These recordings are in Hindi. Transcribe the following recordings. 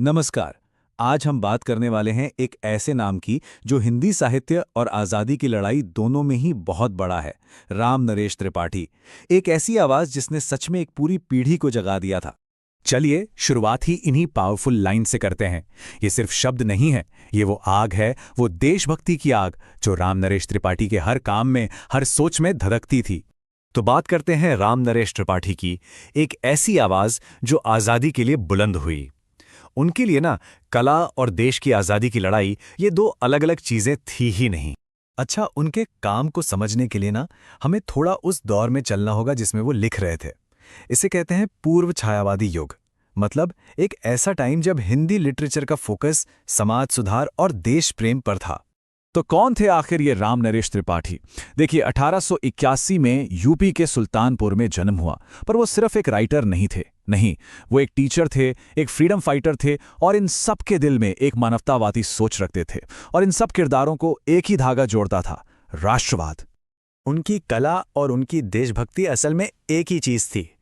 नमस्कार। आज हम बात करने वाले हैं एक ऐसे नाम की जो हिंदी साहित्य और आज़ादी की लड़ाई दोनों में ही बहुत बड़ा है। राम नरेश त्रिपाठी। एक ऐसी आवाज़ जिसने सच में एक पूरी पीढ़ी को जगा दिया था। चलिए शुरुआत ही इन्हीं पावरफुल लाइन से करते हैं। ये सिर्फ शब्द नहीं है, ये वो आग है, वो देशभक्ति की आग जो राम नरेश त्रिपाठी के हर काम में, हर सोच में धधकती थी। तो बात करते हैं राम नरेश त्रिपाठी की, एक ऐसी आवाज जो आज़ादी के लिए बुलंद हुई। उनके लिए ना कला और देश की आज़ादी की लड़ाई ये दो अलग अलग चीजें थी ही नहीं। अच्छा, उनके काम को समझने के लिए ना हमें थोड़ा उस दौर में चलना होगा जिसमें वो लिख रहे थे। इसे कहते हैं पूर्व छायावादी युग। मतलब एक ऐसा टाइम जब हिंदी लिटरेचर का फोकस समाज सुधार और देश प्रेम पर था। तो कौन थे आखिर ये राम नरेश त्रिपाठी? देखिए, 1881 में यूपी के सुल्तानपुर में जन्म हुआ, पर वो सिर्फ एक राइटर नहीं थे। नहीं, वो एक टीचर थे, एक फ्रीडम फाइटर थे और इन सब के दिल में एक मानवतावादी सोच रखते थे। और इन सब किरदारों को एक ही धागा जोड़ता था, राष्ट्रवाद। उनकी कला और उनकी देशभक्ति असल में एक ही चीज थी।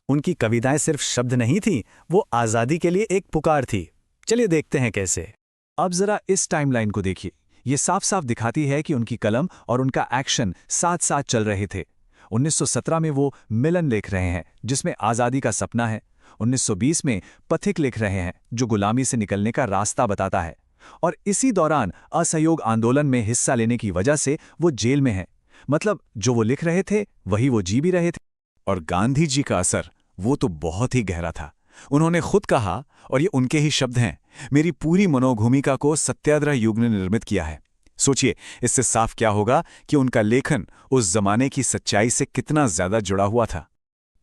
उनकी कविताएं सिर्फ शब्द नहीं थी, वो आज़ादी के लिए एक पुकार थी। चलिए देखते हैं कैसे। अब जरा इस टाइमलाइन को देखिए। ये साफ साफ दिखाती है कि उनकी कलम और उनका एक्शन साथ साथ चल रहे थे। 1917 में वो मिलन लिख रहे हैं जिसमें आज़ादी का सपना है। 1920 में पथिक लिख रहे हैं जो गुलामी से निकलने का रास्ता बताता है। और इसी दौरान असहयोग आंदोलन में हिस्सा लेने की वजह से वो जेल में हैं। मतलब जो वो लिख रहे थे वही वो जी भी रहे थे। और गांधी जी का असर वो तो बहुत ही गहरा था। उन्होंने खुद कहा, और ये उनके ही शब्द हैं, मेरी पूरी मनोभूमिका को सत्याग्रह युग ने निर्मित किया है। सोचिए, इससे साफ क्या होगा कि उनका लेखन उस जमाने की सच्चाई से कितना ज्यादा जुड़ा हुआ था।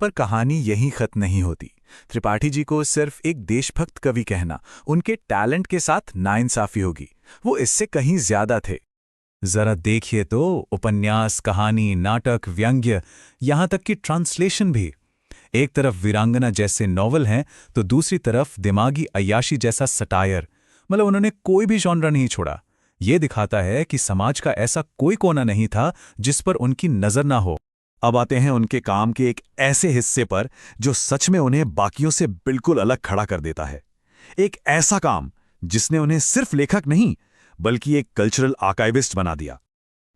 पर कहानी यहीं खत्म नहीं होती। त्रिपाठी जी को सिर्फ एक देशभक्त कवि कहना उनके टैलेंट के साथ नाइंसाफी होगी। वो इससे कहीं ज्यादा थे। जरा देखिए तो, उपन्यास, कहानी, नाटक, व्यंग्य, यहां तक कि ट्रांसलेशन भी। एक तरफ वीरांगना जैसे नॉवल हैं तो दूसरी तरफ दिमागी अय्याशी जैसा सटायर। मतलब उन्होंने कोई भी जॉनर नहीं छोड़ा। ये दिखाता है कि समाज का ऐसा कोई कोना नहीं था जिस पर उनकी नजर ना हो। अब आते हैं उनके काम के एक ऐसे हिस्से पर जो सच में उन्हें बाकियों से बिल्कुल अलग खड़ा कर देता है। एक ऐसा काम जिसने उन्हें सिर्फ लेखक नहीं बल्कि एक कल्चरल आर्काइविस्ट बना दिया।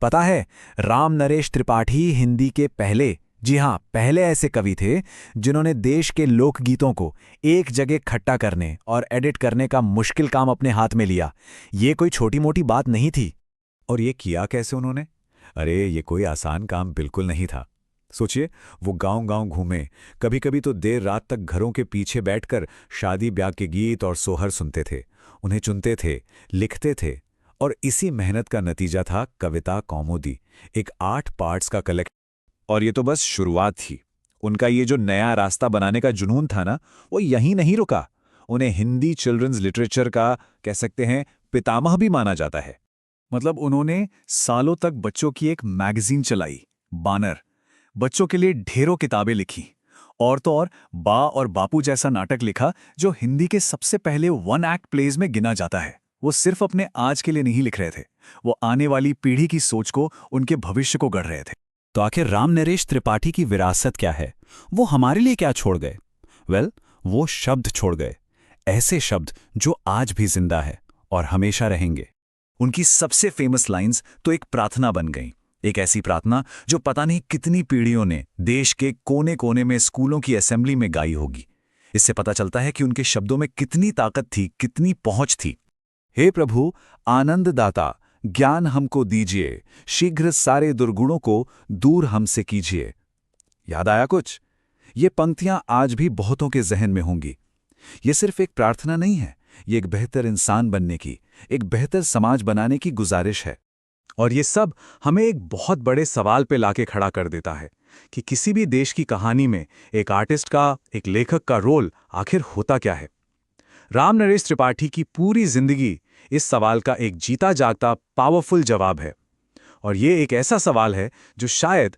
पता है, राम नरेश त्रिपाठी हिंदी के पहले, जी हां, पहले ऐसे कवि थे जिन्होंने देश के लोकगीतों को एक जगह इकट्ठा करने और एडिट करने का मुश्किल काम अपने हाथ में लिया। ये कोई छोटी मोटी बात नहीं थी। और ये किया कैसे उन्होंने? अरे, ये कोई आसान काम बिल्कुल नहीं था। सोचिए, वो गांव-गांव घूमे, कभी-कभी तो देर रात तक घरों के पीछे बैठकर शादी ब्याह के गीत और सोहर सुनते थे, उन्हें चुनते थे, लिखते थे। और इसी मेहनत का नतीजा था कविता कौमुदी, एक 8 पार्ट्स का कलेक्शन। और ये तो बस शुरुआत थी। उनका ये जो नया रास्ता बनाने का जुनून था ना, वो यहीं नहीं रुका। उन्हें हिंदी चिल्ड्रंस लिटरेचर का, कह सकते हैं, पितामह भी माना जाता है। मतलब उन्होंने सालों तक बच्चों की एक मैगजीन चलाई, बानर। बच्चों के लिए ढेरों किताबें लिखी। और तो और बा और बापू जैसा नाटक लिखा जो हिंदी के सबसे पहले 1 एक्ट प्लेज में गिना जाता है। वो सिर्फ अपने आज के लिए नहीं लिख रहे थे, वो आने वाली पीढ़ी की सोच को, उनके भविष्य को गढ़ रहे थे। तो आखिर राम नरेश त्रिपाठी की विरासत क्या है? वो हमारे लिए क्या छोड़ गए? वो शब्द छोड़ गए। ऐसे शब्द जो आज भी जिंदा है और हमेशा रहेंगे। उनकी सबसे फेमस लाइंस तो एक प्रार्थना बन गईं। एक ऐसी प्रार्थना जो पता नहीं कितनी पीढ़ियों ने देश के कोने कोने में स्कूलों की असेंबली में गाई होगी। इससे पता चलता है कि उनके शब्दों में कितनी ताकत थी, कितनी पहुंच थी। हे प्रभु, आनंद दाता, ज्ञान हमको दीजिए, शीघ्र सारे दुर्गुणों को दूर हमसे कीजिए। याद आया कुछ? ये पंक्तियां आज भी बहुतों के जहन में होंगी। ये सिर्फ एक प्रार्थना नहीं है, ये एक बेहतर इंसान बनने की, एक बेहतर समाज बनाने की गुजारिश है। और ये सब हमें एक बहुत बड़े सवाल पे लाके खड़ा कर देता है कि किसी भी देश की कहानी में एक आर्टिस्ट का, एक लेखक का रोल आखिर होता क्या है। राम नरेश त्रिपाठी की पूरी जिंदगी इस सवाल का एक जीता जागता पावरफुल जवाब है। और ये एक ऐसा सवाल है जो शायद